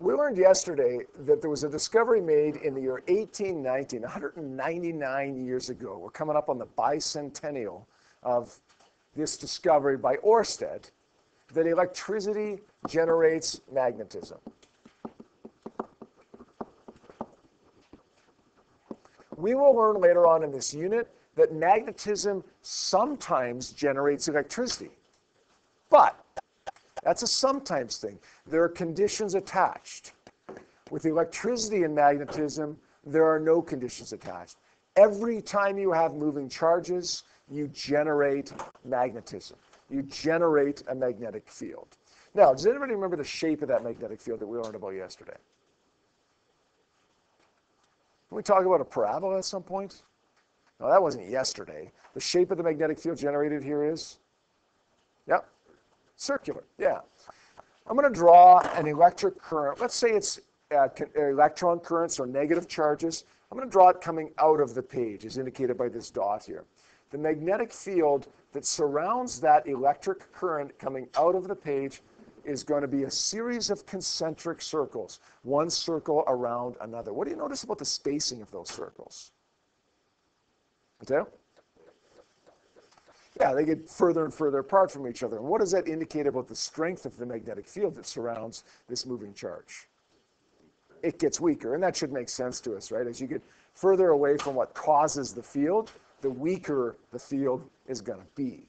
We learned yesterday that there was a discovery made in the year 1819, 199 years ago. We're coming up on the bicentennial of this discovery by Ørsted, that electricity generates magnetism. We will learn later on in this unit that magnetism sometimes generates electricity. But that's a sometimes thing. There are conditions attached. With electricity and magnetism, there are no conditions attached. Every time you have moving charges, you generate magnetism. You generate a magnetic field. Now, does anybody remember the shape of that magnetic field that we learned about yesterday? Can we talk about a parabola at some point? No, that wasn't yesterday. The shape of the magnetic field generated here is? Yep. Circular, yeah. I'm going to draw an electric current. Let's say it's electron currents or negative charges. I'm going to draw it coming out of the page, as indicated by this dot here. The magnetic field that surrounds that electric current coming out of the page is going to be a series of concentric circles, one circle around another. What do you notice about the spacing of those circles? Okay? Yeah, they get further and further apart from each other. And what does that indicate about the strength of the magnetic field that surrounds this moving charge? It gets weaker, and that should make sense to us, right? As you get further away from what causes the field, the weaker the field is going to be.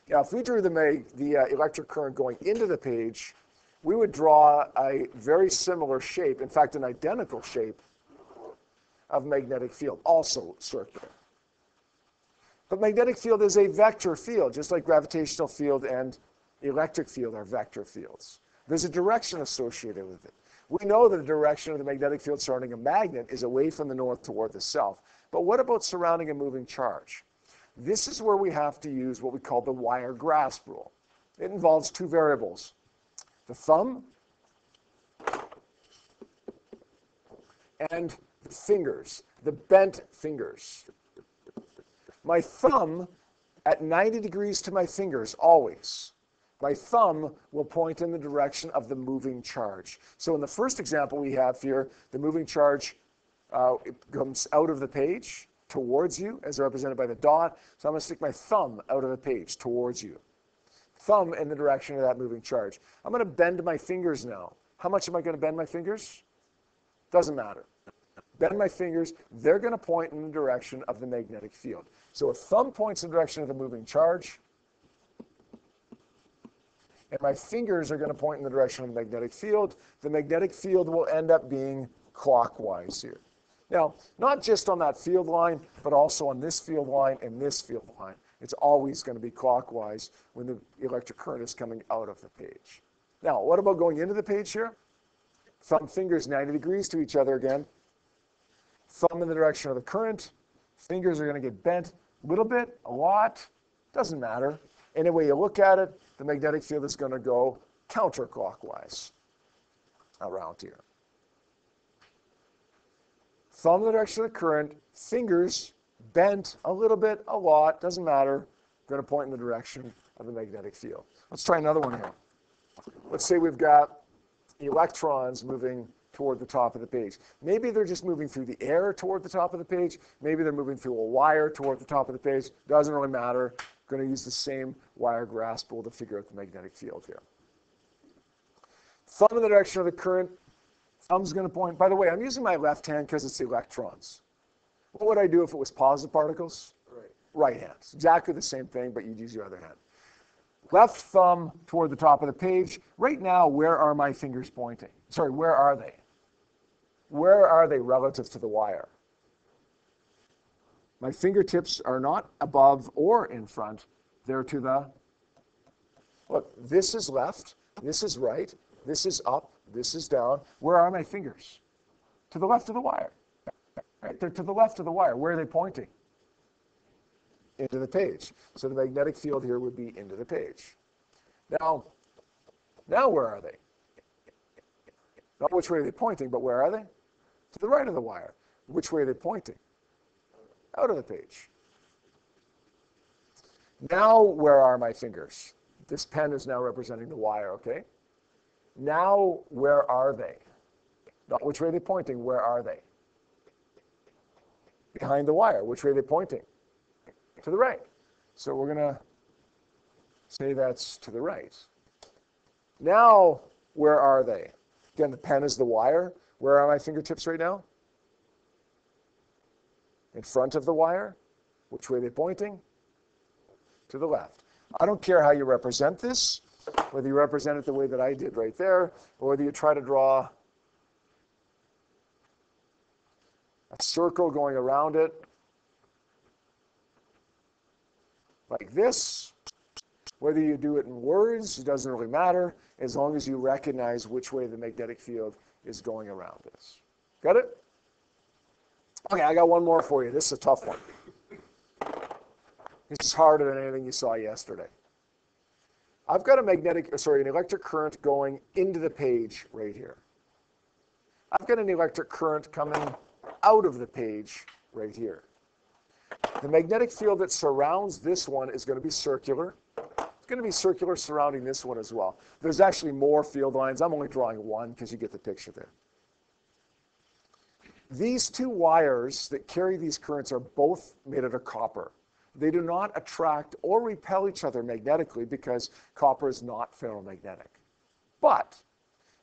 Now, if we drew the electric current going into the page, we would draw a very similar shape, in fact, an identical shape of magnetic field, also circular. But magnetic field is a vector field, just like gravitational field and electric field are vector fields. There's a direction associated with it. We know that the direction of the magnetic field surrounding a magnet is away from the north toward the south. But what about surrounding a moving charge? This is where we have to use what we call the wire grasp rule. It involves two variables, the thumb and the fingers, the bent fingers. My thumb at 90 degrees to my fingers, always. My thumb will point in the direction of the moving charge. So in the first example we have here, the moving charge it comes out of the page towards you, as represented by the dot. So I'm going to stick my thumb out of the page towards you. Thumb in the direction of that moving charge. I'm going to bend my fingers now. How much am I going to bend my fingers? Doesn't matter. Bend my fingers, they're going to point in the direction of the magnetic field. So if thumb points in the direction of the moving charge, and my fingers are going to point in the direction of the magnetic field will end up being clockwise here. Now, not just on that field line, but also on this field line and this field line. It's always going to be clockwise when the electric current is coming out of the page. Now, what about going into the page here? Thumb, fingers 90 degrees to each other again. Thumb in the direction of the current. Fingers are going to get bent a little bit, a lot. Doesn't matter. Any way you look at it, the magnetic field is going to go counterclockwise around here. Thumb in the direction of the current. Fingers bent a little bit, a lot. Doesn't matter. Going to point in the direction of the magnetic field. Let's try another one here. Let's say we've got electrons moving toward the top of the page. Maybe they're just moving through the air toward the top of the page. Maybe they're moving through a wire toward the top of the page. Doesn't really matter. Going to use the same wire grasp rule to figure out the magnetic field here. Thumb in the direction of the current. Thumb's going to point. By the way, I'm using my left hand because it's electrons. What would I do if it was positive particles? Right hand. It's exactly the same thing, but you'd use your other hand. Left thumb toward the top of the page. Right now, where are my fingers pointing? Sorry, where are they? Where are they relative to the wire? My fingertips are not above or in front. They're to the, look, this is left, this is right, this is up, this is down. Where are my fingers? To the left of the wire. Right? They're to the left of the wire. Where are they pointing? Into the page. So the magnetic field here would be into the page. Now where are they? Not which way are they pointing, but where are they? To the right of the wire. Which way are they pointing? Out of the page. Now where are my fingers? This pen is now representing the wire, okay? Now, where are they? Not which way are they pointing, where are they? Behind the wire. Which way are they pointing? To the right. So we're going to say that's to the right. Now, where are they? Again, the pen is the wire. Where are my fingertips right now? In front of the wire. Which way are they pointing? To the left. I don't care how you represent this, whether you represent it the way that I did right there, or whether you try to draw a circle going around it like this. Whether you do it in words, it doesn't really matter, as long as you recognize which way the magnetic field is going around this. Got it? Okay, I got one more for you. This is a tough one. This is harder than anything you saw yesterday. I've got an electric current going into the page right here. I've got an electric current coming out of the page right here. The magnetic field that surrounds this one is going to be circular. It's going to be circular surrounding this one as well. There's actually more field lines. I'm only drawing one because you get the picture there. These two wires that carry these currents are both made out of copper. They do not attract or repel each other magnetically because copper is not ferromagnetic. But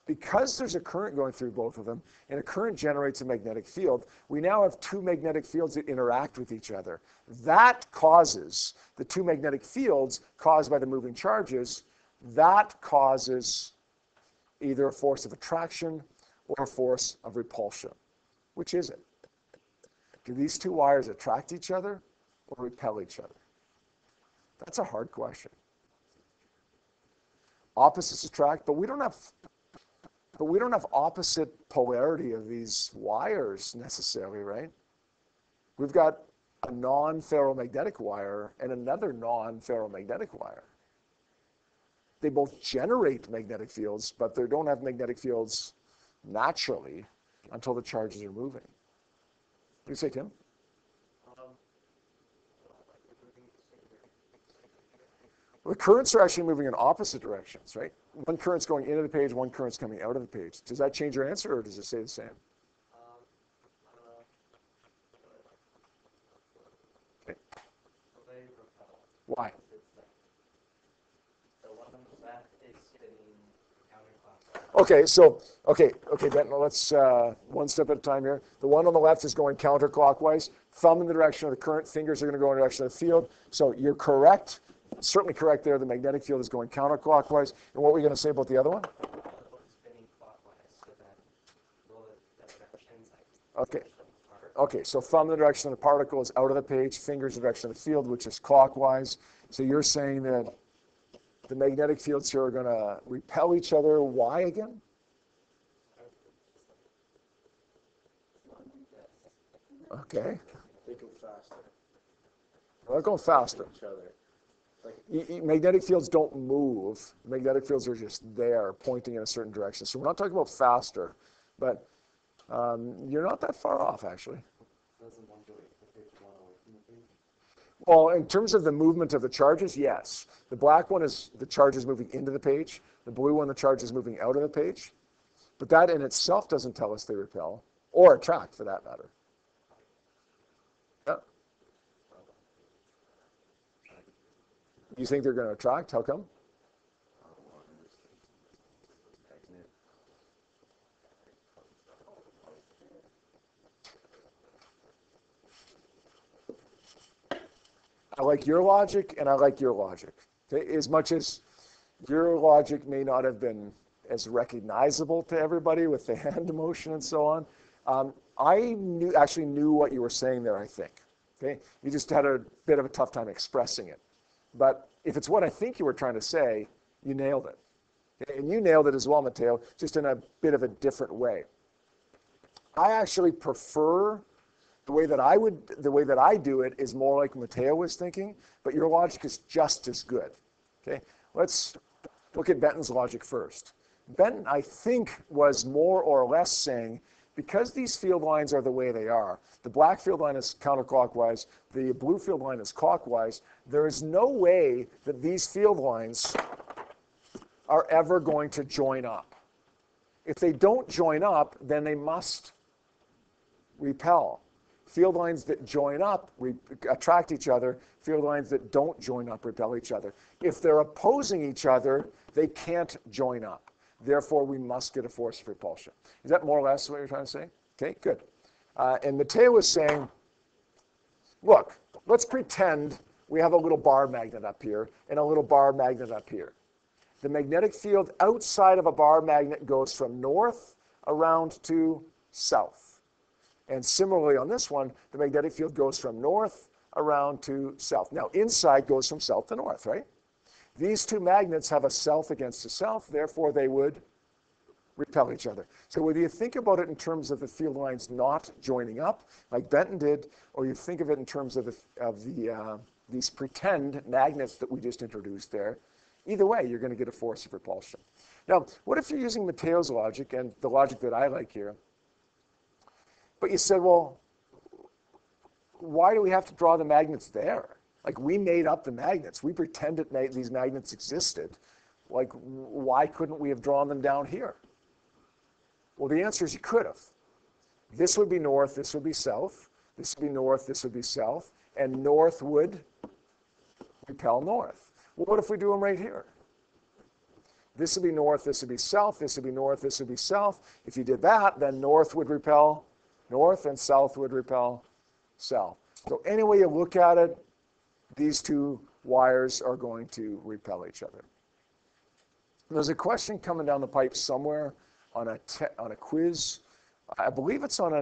because there's a current going through both of them, and a current generates a magnetic field, we now have two magnetic fields that interact with each other. That causes the two magnetic fields caused by the moving charges, that causes either a force of attraction or a force of repulsion. Which is it? Do these two wires attract each other or repel each other? That's a hard question. Opposites attract, but we don't have opposite polarity of these wires necessarily, right? We've got a non-ferromagnetic wire and another non-ferromagnetic wire. They both generate magnetic fields, but they don't have magnetic fields naturally until the charges are moving. What do you say, Tim? Well, the currents are actually moving in opposite directions, right? One current's going into the page, one current's coming out of the page. Does that change your answer, or does it stay the same? Okay. Why? Okay, Benton, let's one step at a time here. The one on the left is going counterclockwise. Thumb in the direction of the current, fingers are going to go in the direction of the field. So you're correct, certainly correct there. The magnetic field is going counterclockwise. And what were you going to say about the other one? Okay, so thumb in the direction of the particle is out of the page, fingers in the direction of the field, which is clockwise. So you're saying that the magnetic fields here are going to repel each other. Why again? Okay. They go faster. They'll go faster. Each other. Magnetic fields don't move. Magnetic fields are just there, pointing in a certain direction. So we're not talking about faster, but you're not that far off, actually. Well, in terms of the movement of the charges, yes. The black one is the charge is moving into the page. The blue one, the charge is moving out of the page. But that in itself doesn't tell us they repel, or attract for that matter. Yeah. You think they're going to attract? How come? I like your logic, and I like your logic. Okay? As much as your logic may not have been as recognizable to everybody with the hand motion and so on, I actually knew what you were saying there, I think. Okay? You just had a bit of a tough time expressing it. But if it's what I think you were trying to say, you nailed it. Okay? And you nailed it as well, Matteo, just in a bit of a different way. I actually prefer the way that I do it is more like Matteo was thinking, but your logic is just as good. Okay? Let's look at Benton's logic first. Benton, I think, was more or less saying, because these field lines are the way they are, the black field line is counterclockwise, the blue field line is clockwise, there is no way that these field lines are ever going to join up. If they don't join up, then they must repel. Field lines that join up attract each other. Field lines that don't join up repel each other. If they're opposing each other, they can't join up. Therefore, we must get a force of repulsion. Is that more or less what you're trying to say? Okay, good. And Matteo is saying, look, let's pretend we have a little bar magnet up here and a little bar magnet up here. The magnetic field outside of a bar magnet goes from north around to south. And similarly on this one, the magnetic field goes from north around to south. Now, inside goes from south to north, right? These two magnets have a south against a south, therefore they would repel each other. So whether you think about it in terms of the field lines not joining up, like Benton did, or you think of it in terms of these pretend magnets that we just introduced there, either way, you're going to get a force of repulsion. Now, what if you're using Matteo's logic and the logic that I like here, but you said, well, why do we have to draw the magnets there? Like, we made up the magnets. We pretended these magnets existed. Like, why couldn't we have drawn them down here? Well, the answer is you could have. This would be north, this would be south. This would be north, this would be south. And north would repel north. Well, what if we do them right here? This would be north, this would be south, this would be north, this would be south. If you did that, then north would repel north and south would repel south. So any way you look at it, these two wires are going to repel each other. There's a question coming down the pipe somewhere on a quiz. I believe it's on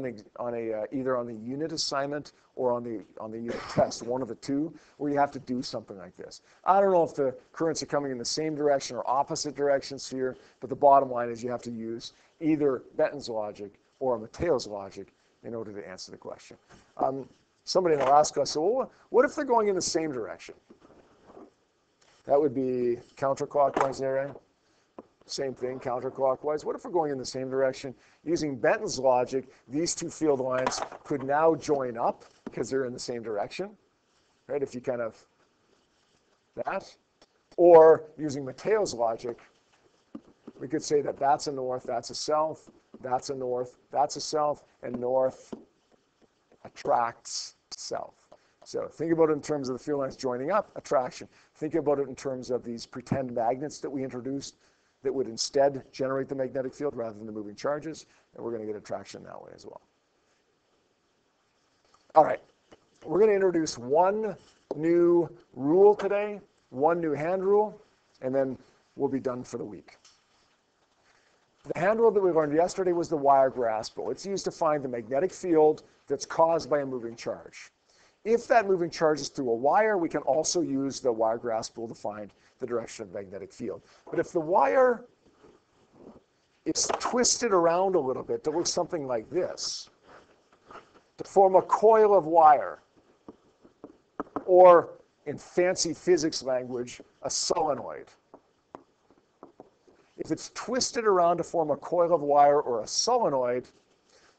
either on the unit assignment or on the unit test, one of the two, where you have to do something like this. I don't know if the currents are coming in the same direction or opposite directions here, but the bottom line is you have to use either Benton's logic or Matteo's logic in order to answer the question. Somebody in the last class said, well, what if they're going in the same direction? That would be counterclockwise there, right? Same thing, counterclockwise. What if we're going in the same direction? Using Benton's logic, these two field lines could now join up because they're in the same direction, right? If you kind of that. Or using Matteo's logic, we could say that that's a north, that's a south, that's a north, that's a south, and north attracts south. So think about it in terms of the field lines joining up, attraction. Think about it in terms of these pretend magnets that we introduced that would instead generate the magnetic field rather than the moving charges, and we're going to get attraction that way as well. All right, we're going to introduce one new rule today, one new hand rule, and then we'll be done for the week. The hand rule that we learned yesterday was the wire grasp rule. It's used to find the magnetic field that's caused by a moving charge. If that moving charge is through a wire, we can also use the wire grasp rule to find the direction of the magnetic field. But if the wire is twisted around a little bit to look something like this, to form a coil of wire, or in fancy physics language, a solenoid. If it's twisted around to form a coil of wire or a solenoid,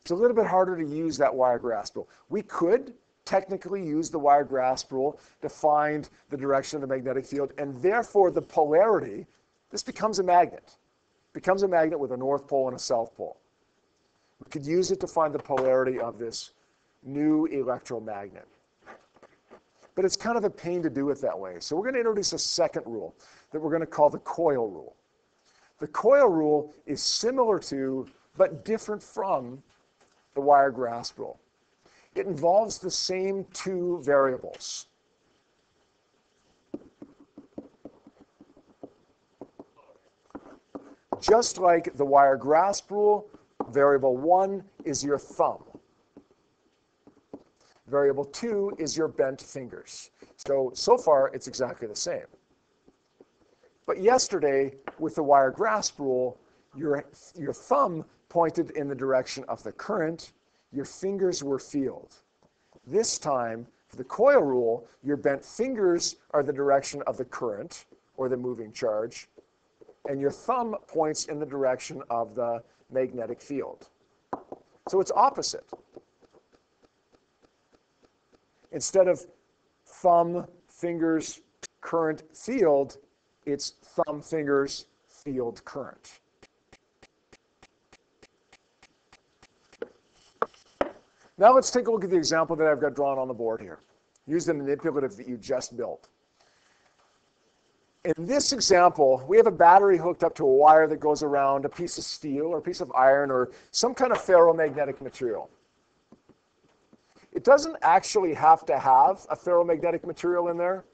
it's a little bit harder to use that wire grasp rule. We could technically use the wire grasp rule to find the direction of the magnetic field, and therefore the polarity, this becomes a magnet. Becomes a magnet with a north pole and a south pole. We could use it to find the polarity of this new electromagnet. But it's kind of a pain to do it that way. So we're going to introduce a second rule that we're going to call the Coil rule. The Coil rule is similar to, but different from, the wire grasp rule. It involves the same two variables. Just like the wire grasp rule, variable 1 is your thumb. Variable 2 is your bent fingers. So far, it's exactly the same. But yesterday, with the wire grasp rule, your thumb pointed in the direction of the current, your fingers were field. This time, for the coil rule, your bent fingers are the direction of the current, or the moving charge, and your thumb points in the direction of the magnetic field. So it's opposite. Instead of thumb, fingers, current, field, it's thumb, fingers, field, current. Now let's take a look at the example that I've got drawn on the board here. Use the manipulative that you just built. In this example, we have a battery hooked up to a wire that goes around a piece of steel or a piece of iron or some kind of ferromagnetic material. It doesn't actually have to have a ferromagnetic material in there.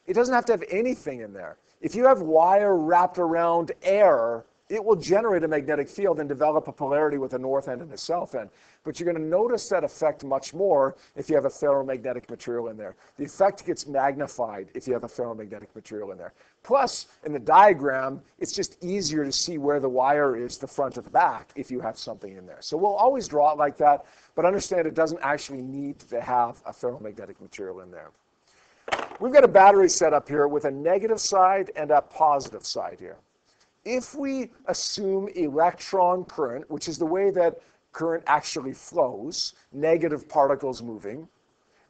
It doesn't have to have anything in there. If you have wire wrapped around air, it will generate a magnetic field and develop a polarity with a north end and a south end. But you're going to notice that effect much more if you have a ferromagnetic material in there. The effect gets magnified if you have a ferromagnetic material in there. Plus, in the diagram, it's just easier to see where the wire is, the front and the back, if you have something in there. So we'll always draw it like that, but understand it doesn't actually need to have a ferromagnetic material in there. We've got a battery set up here with a negative side and a positive side here. If we assume electron current, which is the way that current actually flows, negative particles moving,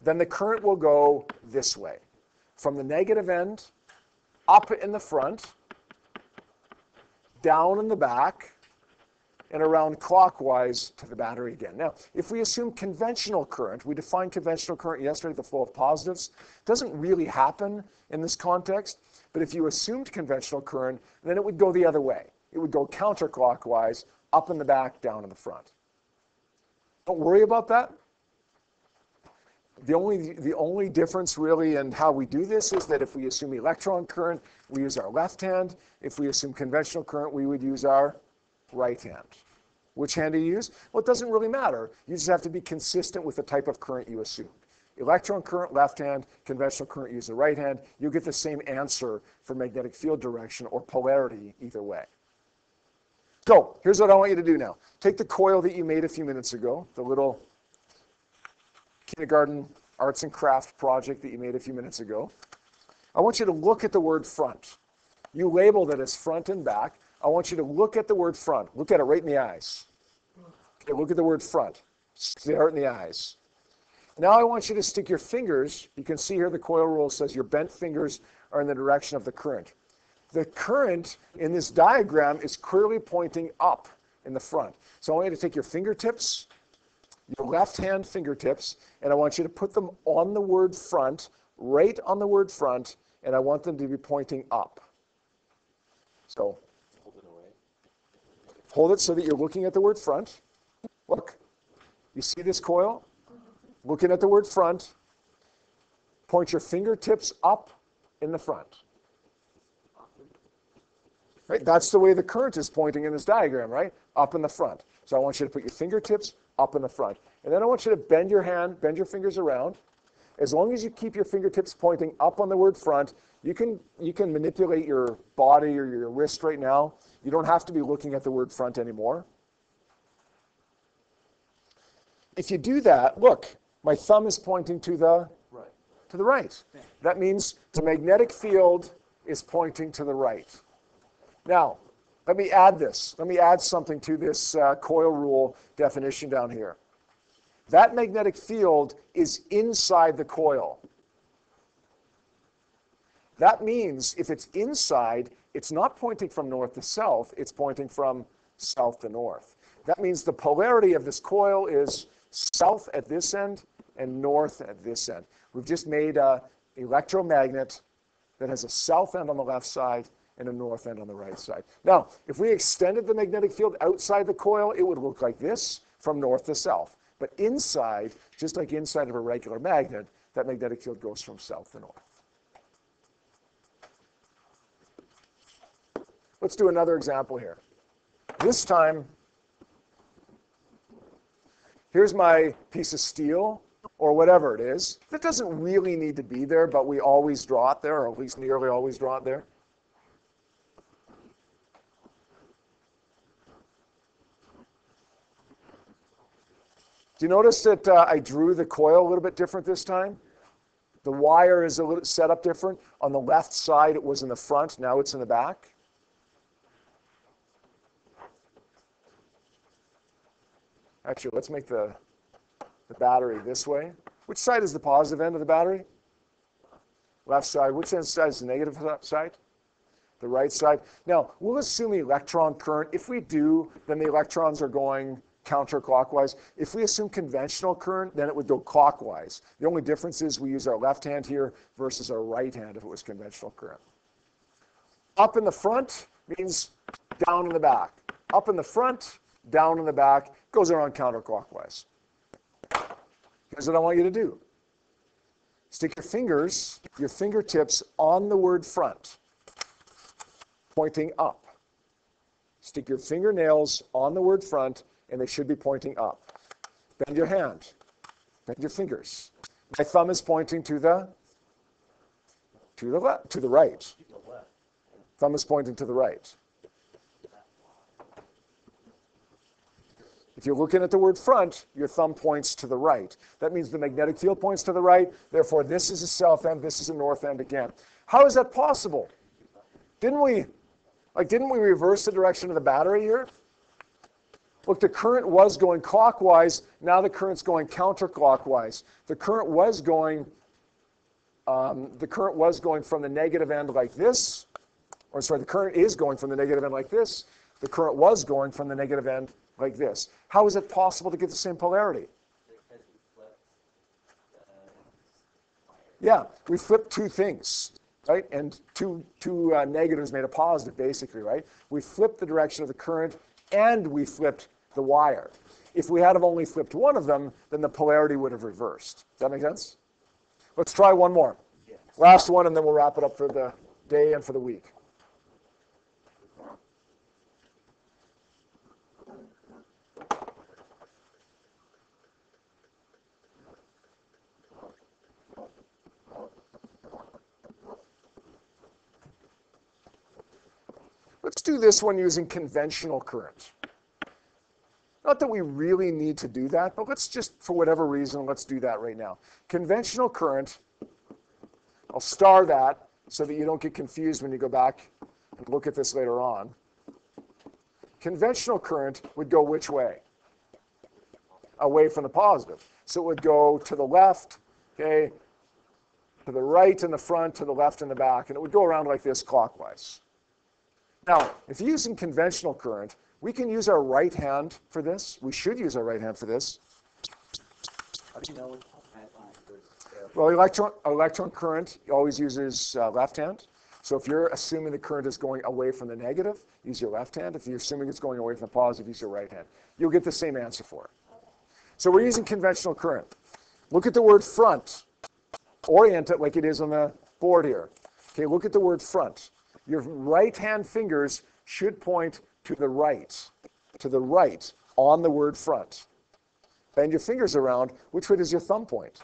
then the current will go this way. From the negative end, up in the front, down in the back, and around clockwise to the battery again. Now, if we assume conventional current, we defined conventional current yesterday, the flow of positives. It doesn't really happen in this context, but if you assumed conventional current, then it would go the other way. It would go counterclockwise, up in the back, down in the front. Don't worry about that. The only difference really in how we do this is that if we assume electron current, we use our left hand. If we assume conventional current, we would use our right hand. Which hand do you use? Well, it doesn't really matter. You just have to be consistent with the type of current you assume. Electron current, left hand, conventional current, use the right hand. You'll get the same answer for magnetic field direction or polarity either way. So here's what I want you to do now. Take the coil that you made a few minutes ago, the little kindergarten arts and craft project that you made a few minutes ago. I want you to look at the word front. You labeled it as front and back. I want you to look at the word front. Look at it right in the eyes. Okay, look at the word front. Stare it in the eyes. Now I want you to stick your fingers. You can see here the coil rule says your bent fingers are in the direction of the current. The current in this diagram is clearly pointing up in the front. So I want you to take your fingertips, your left hand fingertips, and I want you to put them on the word front, right on the word front, and I want them to be pointing up. So hold it so that you're looking at the word front. Look, you see this coil? Looking at the word front, point your fingertips up in the front. Right? That's the way the current is pointing in this diagram, right? Up in the front. So I want you to put your fingertips up in the front. And then I want you to bend your hand, bend your fingers around. As long as you keep your fingertips pointing up on the word front, you can manipulate your body or your wrist right now. You don't have to be looking at the word front anymore. If you do that, look, my thumb is pointing to the right. To the right. Yeah. That means the magnetic field is pointing to the right. Now, let me add this. Let me add something to this coil rule definition down here. That magnetic field is inside the coil. That means if it's inside, it's not pointing from north to south, it's pointing from south to north. That means the polarity of this coil is south at this end and north at this end. We've just made an electromagnet that has a south end on the left side and a north end on the right side. Now, if we extended the magnetic field outside the coil, it would look like this from north to south. But inside, just like inside of a regular magnet, that magnetic field goes from south to north. Let's do another example here. This time, here's my piece of steel, or whatever it is. That doesn't really need to be there, but we always draw it there, or at least nearly always draw it there. Do you notice that I drew the coil a little bit different this time? The wire is a little set up different. On the left side, it was in the front. Now it's in the back. Actually, let's make the battery this way. Which side is the positive end of the battery? Left side. Which side is the negative side? The right side. Now, we'll assume electron current. If we do, then the electrons are going counterclockwise. If we assume conventional current, then it would go clockwise. The only difference is we use our left hand here versus our right hand if it was conventional current. Up in the front means down in the back. Up in the front, down in the back, goes around counterclockwise. Here's what I want you to do. Stick your fingers, your fingertips on the word front, pointing up. Stick your fingernails on the word front, and they should be pointing up. Bend your hand. Bend your fingers. My thumb is pointing to the right. Thumb is pointing to the right. If you're looking at the word front, your thumb points to the right. That means the magnetic field points to the right. Therefore, this is a south end, this is a north end again. How is that possible? Didn't we reverse the direction of the battery here? Look, the current was going clockwise. Now the current's going counterclockwise. The current was going from the negative end like this. Or sorry, the current is going from the negative end like this. The current was going from the negative end like this. How is it possible to get the same polarity? Yeah, we flipped two things, right? And two negatives made a positive, basically, right? We flipped the direction of the current, and we flipped the wire. If we had have only flipped one of them, then the polarity would have reversed. Does that make sense? Let's try one more. Last one, and then we'll wrap it up for the day and for the week. Let's do this one using conventional current. Not that we really need to do that, but let's just, for whatever reason, let's do that right now. Conventional current, I'll star that so that you don't get confused when you go back and look at this later on. Conventional current would go which way? Away from the positive. So it would go to the left, okay, to the right in the front, to the left in the back, and it would go around like this clockwise. Now, if you're using conventional current, we can use our right hand for this. We should use our right hand for this. How do you know? Well, electron current always uses left hand. So if you're assuming the current is going away from the negative, use your left hand. If you're assuming it's going away from the positive, use your right hand. You'll get the same answer for it. So we're using conventional current. Look at the word front. Orient it like it is on the board here. Okay, look at the word front. Your right-hand fingers should point to the right on the word front. Bend your fingers around. Which way does your thumb point?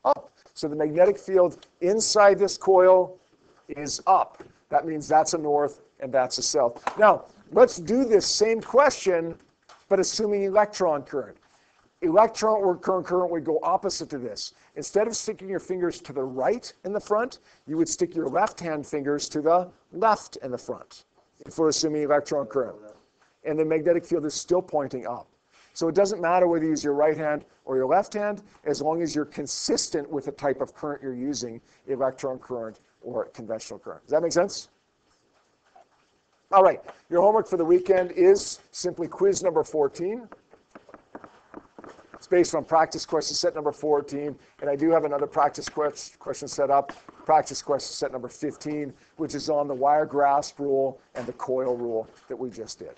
Up. So the magnetic field inside this coil is up. That means that's a north and that's a south. Now, let's do this same question, but assuming electron current. Electron or current would go opposite to this. Instead of sticking your fingers to the right in the front, you would stick your left-hand fingers to the left in the front, if we're assuming electron current. And the magnetic field is still pointing up. So it doesn't matter whether you use your right hand or your left hand, as long as you're consistent with the type of current you're using, electron current or conventional current. Does that make sense? All right, your homework for the weekend is simply quiz number 14. It's based on practice question set number 14, and I do have another practice question set up, practice question set number 15, which is on the wire grasp rule and the coil rule that we just did.